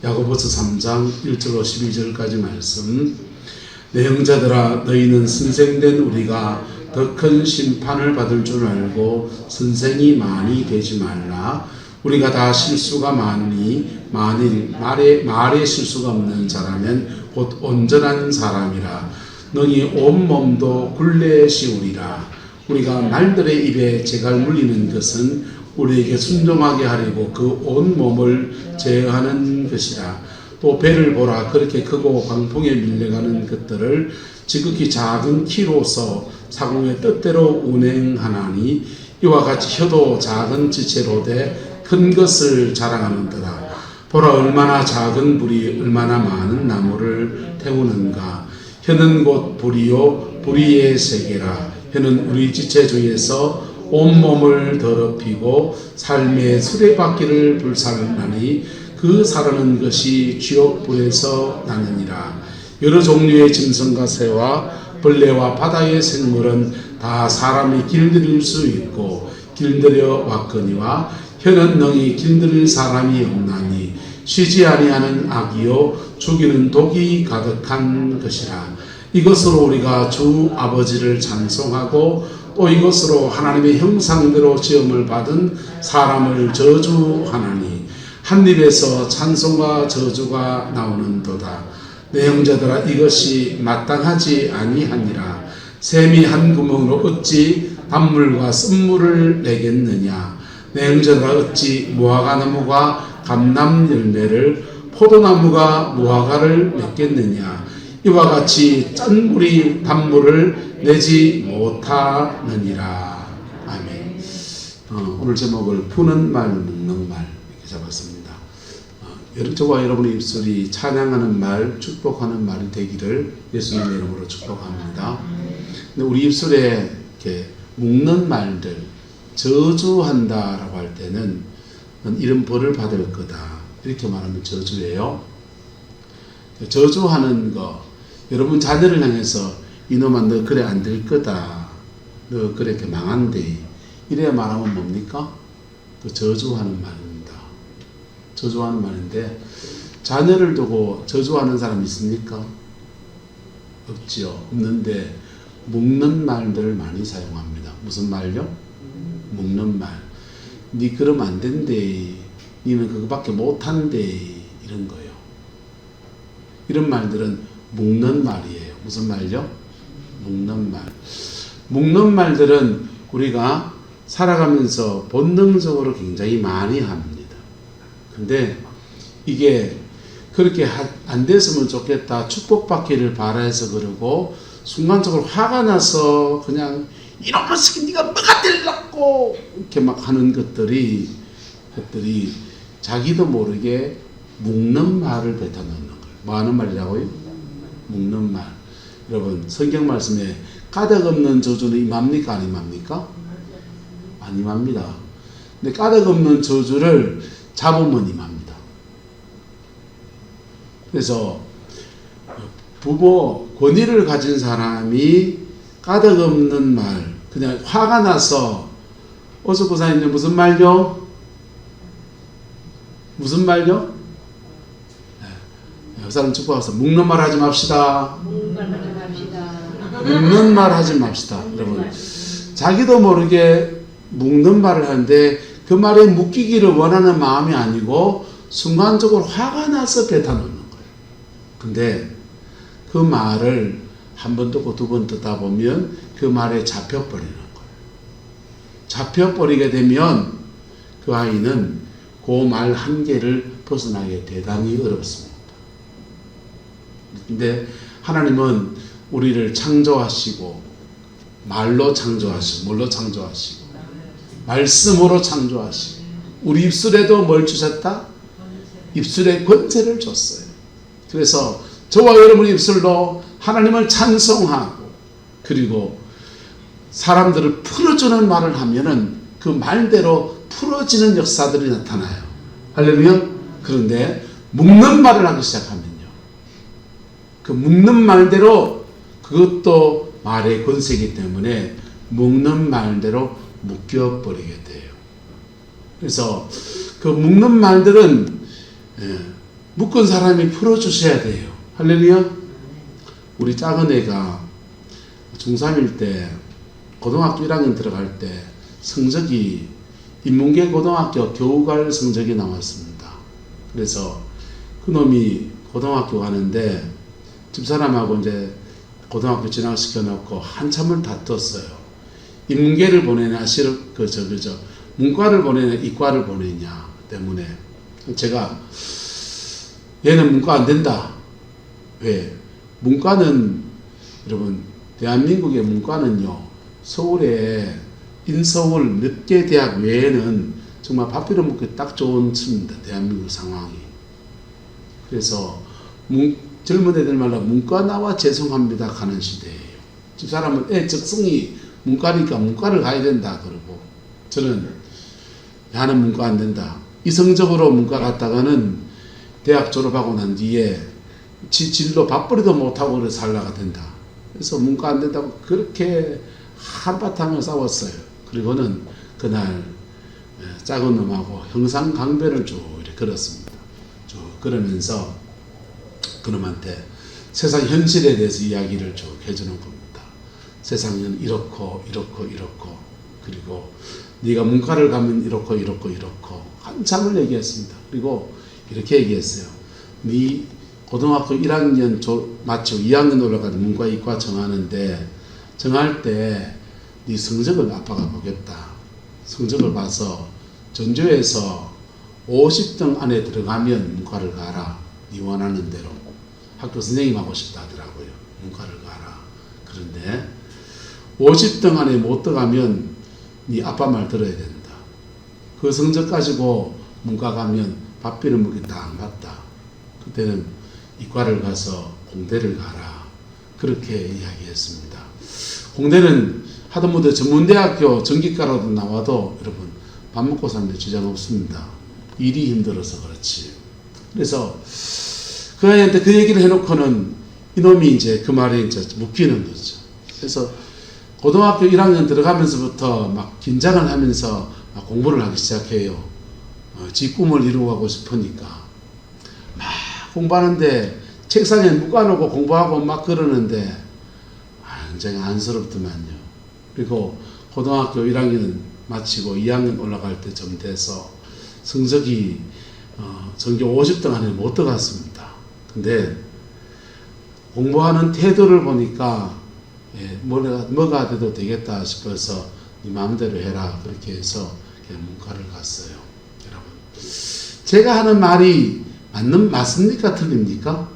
야고보서 3장 1절로 12절까지 말씀. 내 형제들아, 너희는 선생된 우리가 더 큰 심판을 받을 줄 알고 선생이 많이 되지 말라. 우리가 다 실수가 많으니 만일 말에 실수가 없는 자라면 곧 온전한 사람이라. 너희 온몸도 굴레 씌우리라. 우리가 말들의 입에 재갈 물리는 것은 우리에게 순종하게 하려고 그 온몸을 제어하는 것이라. 또 배를 보라. 그렇게 크고 광풍에 밀려가는 것들을 지극히 작은 키로서 사공의 뜻대로 운행하나니 이와 같이 혀도 작은 지체로 돼 큰 것을 자랑하는도다. 보라, 얼마나 작은 불이 얼마나 많은 나무를 태우는가. 혀는 곧 불이요 불의의 세계라. 혀는 우리 지체 중에서 온몸을 더럽히고 삶의 수레바퀴를 불살라니 그 사르는 것이 지옥불에서 나느니라. 여러 종류의 짐승과 새와 벌레와 바다의 생물은 다 사람이 길들일 수 있고 길들여 왔거니와 혀는 능히 길들일 사람이 없나니 쉬지 아니하는 악이요 죽이는 독이 가득한 것이라. 이것으로 우리가 주 아버지를 찬송하고 또 이것으로 하나님의 형상대로 지음을 받은 사람을 저주하나니 한 입에서 찬송과 저주가 나오는도다. 내 형제들아, 이것이 마땅하지 아니하니라. 샘이 한 구멍으로 어찌 단물과 쓴물을 내겠느냐. 내 형제들아, 어찌 무화과나무가 감람 열매를 포도나무가 무화과를 맺겠느냐. 이와 같이 짠 물이 단물을 내지 못하느니라. 아멘. 오늘 제목을 푸는 말, 묻는 말 이렇게 잡았습니다. 저와 여러분의 입술이 찬양하는 말, 축복하는 말이 되기를 예수님의 이름으로 축복합니다. 근데 우리 입술에 이렇게 묻는 말들, 저주한다라고 할 때는 넌 이런 벌을 받을 거다 이렇게 말하면 저주예요. 저주하는 거, 여러분 자녀를 향해서 이놈아 너 그래 안 될 거다, 너 그렇게 망한대 이래야 말하면 뭡니까? 그 저주하는 말입니다. 저주하는 말인데 자녀를 두고 저주하는 사람 있습니까? 없지요. 없는데 묵는 말들을 많이 사용합니다. 무슨 말요? 묵는 말. 니 그러면 안 된대, 니는 그거밖에 못한대, 이런 거예요. 이런 말들은 묵는 말이에요. 무슨 말요? 묵는 말. 묵는 말들은 우리가 살아가면서 본능적으로 굉장히 많이 합니다. 근데 이게 그렇게 안 됐으면 좋겠다, 축복받기를 바라해서 그러고 순간적으로 화가 나서 그냥 이놈의 새끼 네가 뭐가 되려고 이렇게 막 하는 것들이 자기도 모르게 묵는 말을 뱉어놓는 거예요. 뭐 하는 말이라고요? 묵는 말. 여러분 성경 말씀에 가득 없는 저주는 임합니까? 안 임합니까? 안 임합니다. 근데 가득 없는 저주를 잡으면 임합니다. 그래서 부모 권위를 가진 사람이 가득 없는 말, 그냥 화가 나서 어서 고사님 무슨 말요? 무슨 말요? 그 사람 축복해서 묵는 말 하지 맙시다. 묵는 말 하지 맙시다. 여러분 자기도 모르게 묵는 말을 하는데 그 말에 묶이기를 원하는 마음이 아니고 순간적으로 화가 나서 뱉어놓는 거예요. 근데 그 말을 한 번 듣고 두 번 듣다 보면 그 말에 잡혀버리는 거예요. 잡혀버리게 되면 그 아이는 그 말 한계를 벗어나기 대단히 어렵습니다. 근데 하나님은 우리를 창조하시고 말로 창조하시고 뭘로 창조하시고 말씀으로 창조하시고 우리 입술에도 뭘 주셨다? 입술에 권세를 줬어요. 그래서 저와 여러분의 입술로 하나님을 찬송하고 그리고 사람들을 풀어주는 말을 하면은 그 말대로 풀어지는 역사들이 나타나요. 할렐루야. 그런데 묵는 말을 하기 시작하면요, 그 묵는 말대로, 그것도 말의 권세이기 때문에 묵는 말대로 묶여버리게 돼요. 그래서 그 묵는 말들은 묶은 사람이 풀어주셔야 돼요. 할렐루야. 우리 작은 애가 중3일 때 고등학교 1학년 들어갈 때 성적이 인문계 고등학교 겨우 갈 성적이 나왔습니다. 그래서 그놈이 고등학교 가는데 집사람하고 이제 고등학교 진학시켜 놓고 한참을 다퉜어요. 인문계를 보내냐, 문과를 보내냐, 이과를 보내냐 때문에 제가 얘는 문과 안 된다. 왜? 문과는 여러분 대한민국의 문과는요 서울에 인서울 몇 개 대학 외에는 정말 밥 빌어 먹기 딱 좋은 층입니다. 대한민국 상황이. 그래서 젊은 애들마다 문과 나와 죄송합니다 가는 시대예요. 집사람은 애 적성이 문과니까 문과를 가야 된다 그러고 저는 나는 문과 안 된다. 이성적으로 문과 갔다가는 대학 졸업하고 난 뒤에 진로 밥벌이도 못하고 그래 살다가 된다. 그래서 문과 안 된다고 그렇게 한바탕을 싸웠어요. 그리고는 그날 작은 놈하고 형상 강변을 쭉 이렇게 걸었습니다. 쭉 걸으면서 그놈한테 세상 현실에 대해서 이야기를 쭉 해주는 겁니다. 세상은 이렇고 그리고 네가 문과를 가면 이렇고 한참을 얘기했습니다. 그리고 이렇게 얘기했어요. 네 고등학교 1학년 마치고 2학년 올라가서 문과 이과 정하는데 정할 때 네 성적을 아빠가 보겠다. 성적을 봐서 전교에서 50등 안에 들어가면 문과를 가라. 네 원하는 대로. 학교 선생님 하고 싶다 하더라고요. 문과를 가라. 그런데 50등 안에 못 들어가면 네 아빠 말 들어야 된다. 그 성적 가지고 문과 가면 밥비를 먹기 딱 맞다. 그때는 이과를 가서 공대를 가라. 그렇게 이야기했습니다. 공대는 하다못해 전문대학교 전기과라도 나와도 여러분 밥 먹고 사는데 지장 없습니다. 일이 힘들어서 그렇지. 그래서 그 아이한테 그 얘기를 해놓고는 이놈이 이제 그 말에 이제 묶이는 거죠. 그래서 고등학교 1학년 들어가면서부터 막 긴장을 하면서 막 공부를 하기 시작해요. 지 꿈을 이루고 싶으니까 막 공부하는데 책상에 묶어놓고 공부하고 막 그러는데 굉장히 안쓰럽더만요. 그리고 고등학교 1학년 마치고 2학년 올라갈 때쯤 돼서 성적이 전교 50등 안에 못 들어갔습니다. 근데 공부하는 태도를 보니까 뭐가 돼도 되겠다 싶어서 네 마음대로 해라 그렇게 해서 그냥 문과를 갔어요. 여러분, 제가 하는 말이 맞습니까? 틀립니까?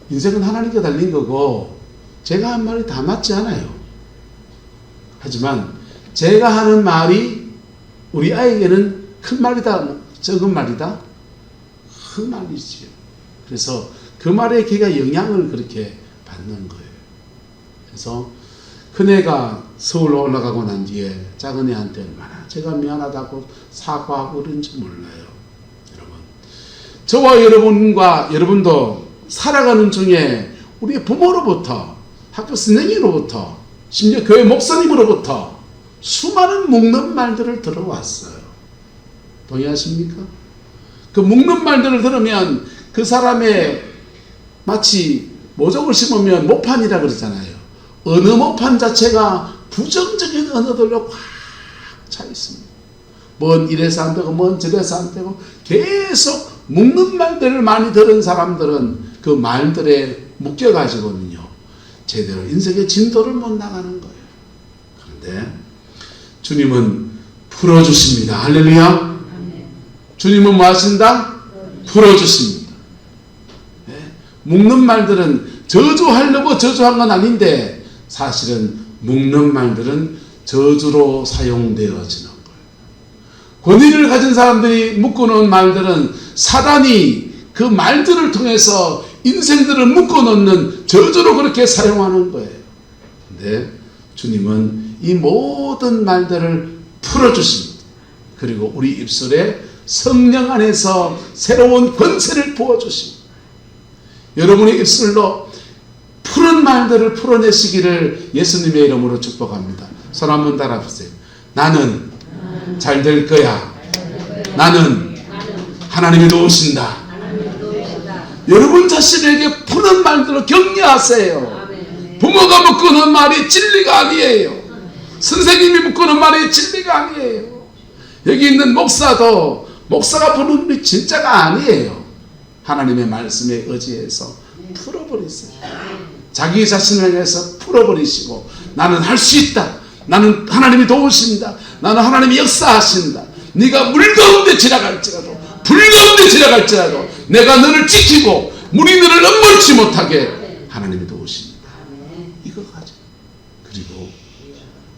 인생은 하나님께 달린 거고 제가 한 말이 다 맞지 않아요. 하지만 제가 하는 말이 우리 아이에게는 큰 말이다, 적은 말이다? 큰 말이지요. 그래서 그 말에 걔가 영향을 그렇게 받는 거예요. 그래서 큰애가 서울로 올라가고 난 뒤에 작은 애한테 얼마나 제가 미안하다고 사과하고 그런지 몰라요. 여러분, 저와 여러분도 살아가는 중에 우리의 부모로부터, 학교 선생님으로부터, 심지어 교회 목사님으로부터 수많은 묵는 말들을 들어왔어요. 동의하십니까? 그 묵는 말들을 들으면 그 사람의 마치 모종을 심으면 모판이라 그러잖아요. 어느 모판 자체가 부정적인 언어들로 꽉 차 있습니다. 뭔 이래서 안 되고 뭔 저래서 안 되고 계속 묵는 말들을 많이 들은 사람들은 그 말들에 묶여가지고는요 제대로 인생의 진도를 못 나가는 거예요. 그런데 주님은 풀어주십니다. 할렐루야. 주님은 뭐 하신다? 풀어주십니다. 네? 묶는 말들은 저주하려고 저주한 건 아닌데 사실은 묶는 말들은 저주로 사용되어지는 거예요. 권위를 가진 사람들이 묶어놓은 말들은 사단이 그 말들을 통해서 인생들을 묶어놓는 저주로 그렇게 사용하는 거예요. 근데 주님은 이 모든 말들을 풀어주십니다. 그리고 우리 입술에 성령 안에서 새로운 권세를 부어주십니다. 여러분의 입술로 푸른 말들을 풀어내시기를 예수님의 이름으로 축복합니다. 손 한번 달아보세요. 나는 잘 될 거야. 나는 하나님이 도우신다. 여러분 자신에게 푸는 말들을 격려하세요. 부모가 묶어놓은 말이 진리가 아니에요. 선생님이 묶어놓은 말이 진리가 아니에요. 여기 있는 목사도 목사가 푸는 말이 진짜가 아니에요. 하나님의 말씀에 의지해서 풀어버리세요. 자기 자신을 위해서 풀어버리시고, 나는 할 수 있다. 나는 하나님이 도우신다. 나는 하나님이 역사하신다. 네가 물 가운데 지나갈지라도, 불 가운데 지나갈지라도 내가 너를 지키고 물이 너를 넘볼지 못하게 하나님이 도우신다. 이거 가져.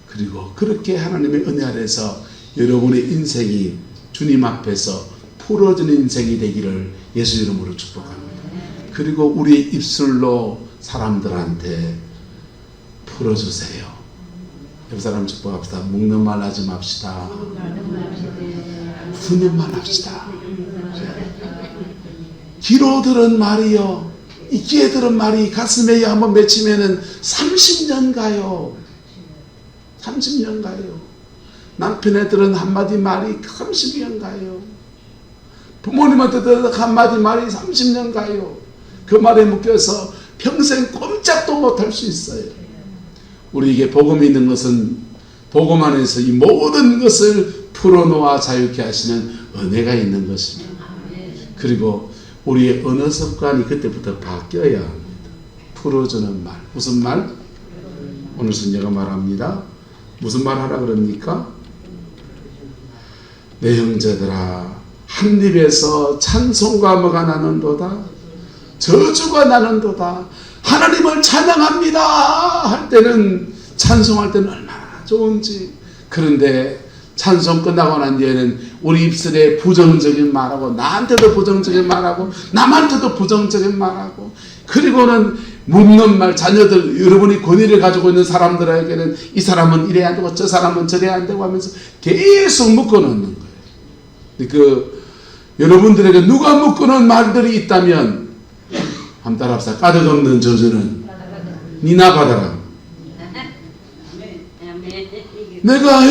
그리고 그렇게 하나님의 은혜 아래서 여러분의 인생이 주님 앞에서 풀어지는 인생이 되기를 예수 이름으로 축복합니다. 그리고 우리의 입술로 사람들한테 풀어주세요. 옆 사람 축복합시다. 묵는 말 하지 맙시다. 푸는 말 합시다. 귀로 들은 말이요, 이 귀에 들은 말이 가슴에 한번 맺히면은 30년 가요. 30년 가요. 남편에 들은 한마디 말이 30년 가요. 부모님한테 들은 한마디 말이 30년 가요. 그 말에 묶여서 평생 꼼짝도 못할 수 있어요. 우리에게 복음이 있는 것은 복음 안에서 이 모든 것을 풀어놓아 자유케 하시는 은혜가 있는 것입니다. 그리고 우리의 언어 습관이 그때부터 바뀌어야 합니다. 풀어주는 말. 무슨 말? 오늘 선녀가 말합니다. 무슨 말 하라 그럽니까? 내 형제들아, 한 입에서 찬송과 뭐가 나는도다, 저주가 나는도다. 하나님을 찬양합니다 할 때는, 찬송할 때는 얼마나 좋은지. 그런데 찬송 끝나고 난 뒤에는 우리 입술에 부정적인 말하고, 나한테도 부정적인 말하고, 남한테도 부정적인 말하고, 그리고는 묻는 말, 자녀들, 여러분이 권위를 가지고 있는 사람들에게는 이 사람은 이래야 안 되고 저 사람은 저래야 안 되고 하면서 계속 묶어놓는 거예요. 여러분들에게 누가 묶어놓은 말들이 있다면 한번 따라합시다. 가득 없는 저주는 니나 받아라. 내가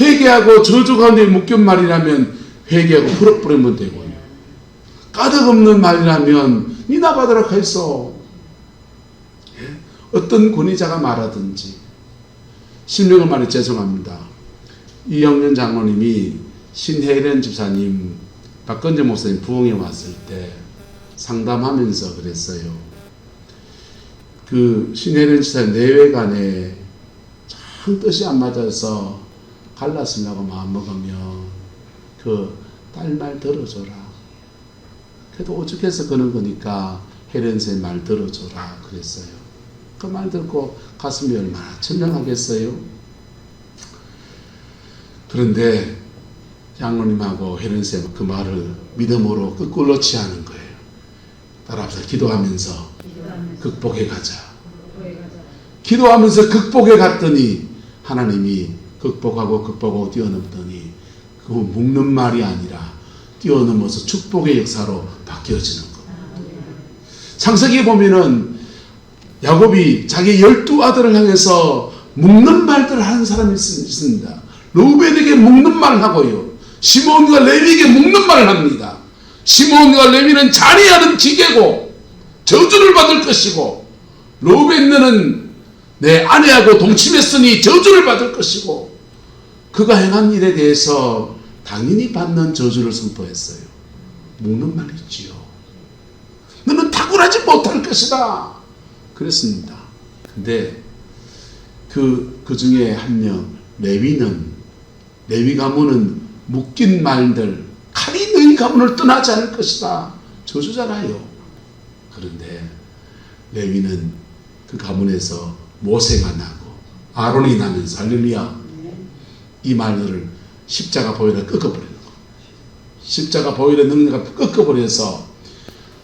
회개하고 저주 가운데 묶인 말이라면 회개하고 풀어버리면 되고요. 가득 없는 말이라면 니나 받으라 했어. 어떤 권위자가 말하든지. 실명을 말해 죄송합니다. 이영년 장로님이 신혜련 집사님, 박건재 목사님 부흥에 왔을 때 상담하면서 그랬어요. 그 신혜련 집사님 내외간에 참 뜻이 안 맞아서 갈랐으려고 마음먹으면 그 딸 말 들어줘라. 그래도 오죽해서 그런 거니까 혜련쌤 말 들어줘라 그랬어요. 그 말 듣고 가슴이 얼마나 천명하겠어요. 그런데 장로님하고 혜련쌤 그 말을 믿음으로 거꾸로 취하는 거예요. 따라합시다. 기도하면서 극복해 가자. 기도하면서 극복해 갔더니 하나님이 극복하고 뛰어넘더니 그 묶는 말이 아니라 뛰어넘어서 축복의 역사로 바뀌어지는 겁니다. 창세기에 보면은 야곱이 자기 12아들을 향해서 묶는 말들을 하는 사람이 있습니다. 루벤에게 묶는 말을 하고요, 시몬과 레위에게 묶는 말을 합니다. 시몬과 레위는 잔해하는 기계고 저주를 받을 것이고, 루벤은 내 아내하고 동침했으니 저주를 받을 것이고, 그가 행한 일에 대해서 당연히 받는 저주를 선포했어요. 묶는 말이지요. 너는 탁월하지 못할 것이다 그랬습니다. 근데 그 중에 한 명, 레위 가문은 묶인 말들, 칼이 너희 가문을 떠나지 않을 것이다 저주잖아요. 그런데 레위는 그 가문에서 모세가 나고 아론이 나면서, 할렐루야, 이 말들을 십자가 보혈에 꺾어버리는 거. 십자가 보혈의 능력을 꺾어버려서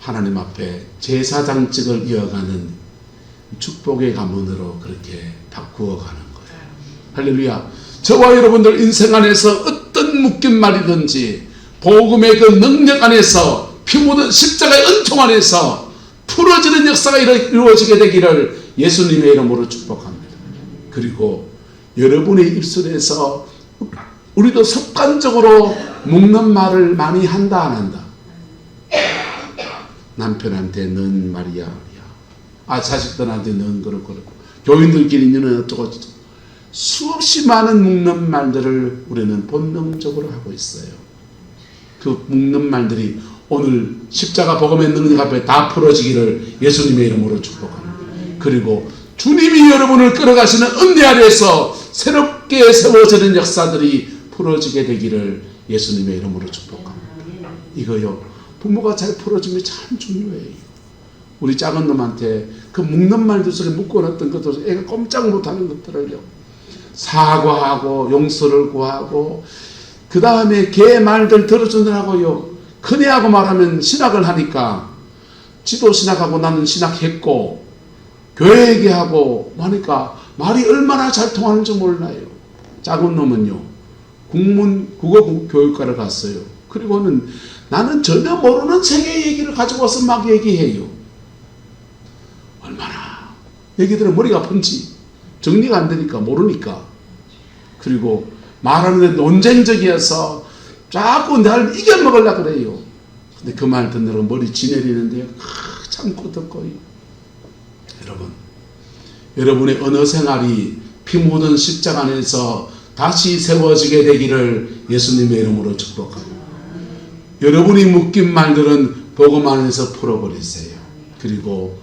하나님 앞에 제사장직을 이어가는 축복의 가문으로 그렇게 바꾸어 가는 거예요. 할렐루야. 저와 여러분들 인생 안에서 어떤 묶인 말이든지 복음의 그 능력 안에서, 피 묻은 십자가의 은총 안에서 풀어지는 역사가 이루어지게 되기를 예수님의 이름으로 축복합니다. 그리고 여러분의 입술에서 우리도 습관적으로 묻는 말을 많이 한다 안 한다? 남편한테 넌 말이야. 자식들한테 넌 그렇고 교인들끼리 너는 어쩌고 수없이 많은 묻는 말들을 우리는 본능적으로 하고 있어요. 그 묻는 말들이 오늘 십자가 복음의 능력 앞에 다 풀어지기를 예수님의 이름으로 축복합니다. 그리고 주님이 여러분을 끌어가시는 은혜 아래에서 새롭게 세워지는 역사들이 풀어지게 되기를 예수님의 이름으로 축복합니다. 이거요, 부모가 잘 풀어주면 참 중요해요. 우리 작은 놈한테 그 묵는 말들 속에 묶어놨던 것들, 애가 꼼짝 못하는 것들을요, 사과하고 용서를 구하고 그 다음에 걔 말들 들어주느라고요, 큰애하고 말하면 신학을 하니까 지도 신학하고 나는 신학했고 교회 얘기하고 하니까 말이 얼마나 잘 통하는지 몰라요. 작은 놈은요, 국어교육과를 갔어요. 그리고는 나는 전혀 모르는 세계 얘기를 가지고 와서 막 얘기해요. 얼마나 얘기들은 머리가 아픈지 정리가 안 되니까, 모르니까. 그리고 말하는데 논쟁적이어서 자꾸 날 이겨먹으려고 그래요. 근데 그 말 듣느라고 머리 지내리는데요, 참고 듣고요. 여러분의 언어 생활이 피 묻은 십자가 안에서 다시 세워지게 되기를 예수님의 이름으로 축복합니다. 여러분이 묶인 말들은 복음 안에서 풀어버리세요. 그리고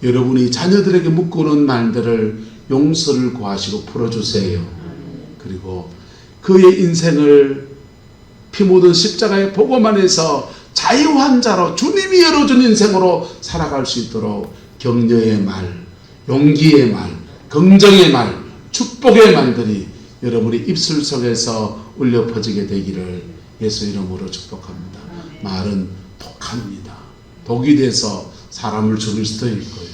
여러분이 자녀들에게 묶어놓은 말들을 용서를 구하시고 풀어주세요. 그리고 그의 인생을 피 묻은 십자가의 복음 안에서 자유한 자로 주님이 열어준 인생으로 살아갈 수 있도록 격려의 말, 용기의 말, 긍정의 말, 축복의 말들이 여러분의 입술 속에서 울려 퍼지게 되기를 예수 이름으로 축복합니다. 말은 독합니다. 독이 돼서 사람을 죽일 수도 있고요.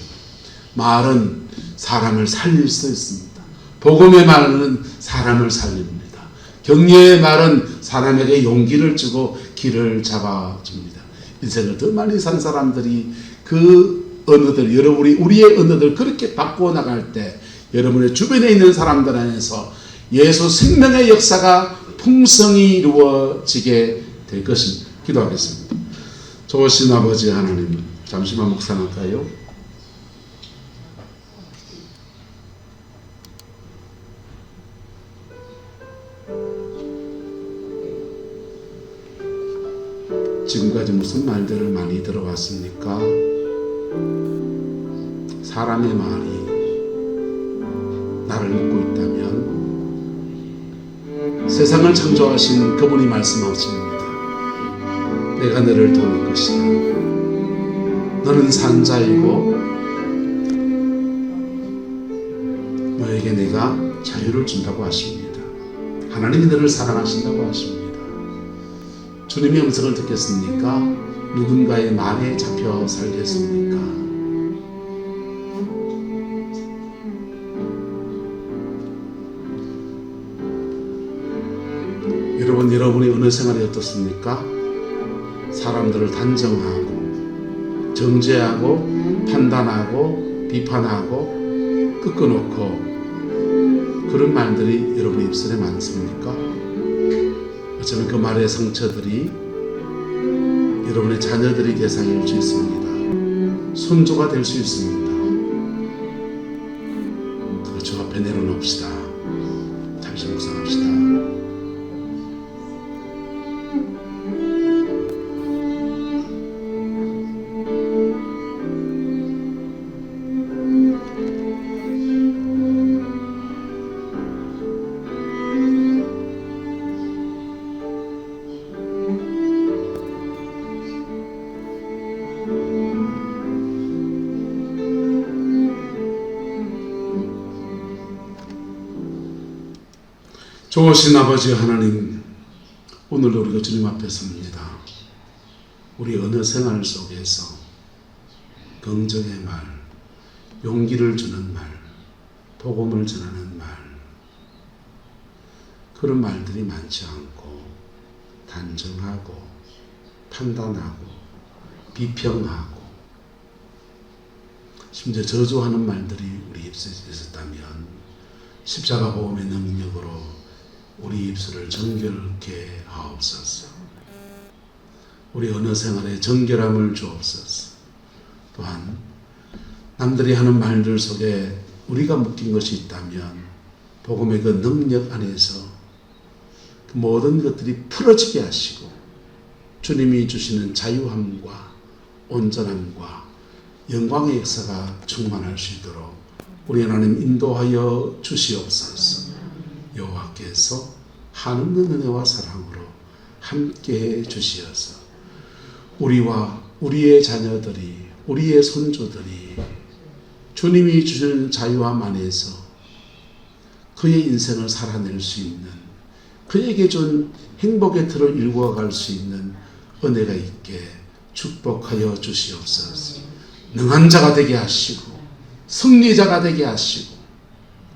말은 사람을 살릴 수도 있습니다. 복음의 말은 사람을 살립니다. 격려의 말은 사람에게 용기를 주고 길을 잡아줍니다. 인생을 더 많이 산 사람들이 그 언어들, 우리의 언어들 그렇게 바꾸어 나갈 때 여러분의 주변에 있는 사람들 안에서 예수 생명의 역사가 풍성히 이루어지게 될 것입니다. 기도하겠습니다. 좋으신 아버지 하나님, 잠시만 묵상할까요? 지금까지 무슨 말들을 많이 들어왔습니까? 사람의 말이 나를 묶고 있다면 세상을 창조하신 그분이 말씀하십니다. 내가 너를 도울 것이다. 너는 산자이고 너에게 내가 자유를 준다고 하십니다. 하나님이 너를 사랑하신다고 하십니다. 주님의 음성을 듣겠습니까? 누군가의 말에 잡혀 살겠습니까? 여러분의 언어 생활이 어떻습니까? 사람들을 단정하고 정죄하고 판단하고 비판하고 끄끄놓고 그런 말들이 여러분의 입술에 많습니까? 어쩌면 그 말의 상처들이 여러분의 자녀들이 대상일 수 있습니다. 손주가 될 수 있습니다. 그 주 앞에 내려놓읍시다. 잠시 묵상합시다. 좋으신 아버지 하나님, 오늘도 우리가 주님 앞에 섭니다. 우리 언어 생활 속에서 긍정의 말, 용기를 주는 말, 복음을 전하는 말, 그런 말들이 많지 않고 단정하고 판단하고 비평하고 심지어 저주하는 말들이 우리 입술에 있었다면 십자가 복음의 능력으로 우리 입술을 정결케 하옵소서. 우리 언어 생활에 정결함을 주옵소서. 또한 남들이 하는 말들 속에 우리가 묶인 것이 있다면 복음의 그 능력 안에서 그 모든 것들이 풀어지게 하시고 주님이 주시는 자유함과 온전함과 영광의 역사가 충만할 수 있도록 우리 하나님 인도하여 주시옵소서. 여호와께서 한없는 은혜와 사랑으로 함께해 주시어서 우리와 우리의 자녀들이, 우리의 손주들이 주님이 주시는 자유함 안에서 그의 인생을 살아낼 수 있는, 그에게 준 행복의 틀을 일구어갈 수 있는 은혜가 있게 축복하여 주시옵소서. 능한 자가 되게 하시고 승리자가 되게 하시고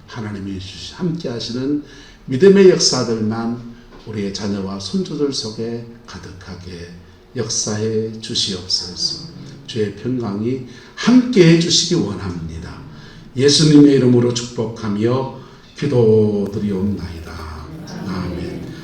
하나님이 함께 하시는 믿음의 역사들만 우리의 자녀와 손주들 속에 가득하게 역사해 주시옵소서. 주의 평강이 함께 해 주시기 원합니다. 예수님의 이름으로 축복하며 기도드리옵나이다.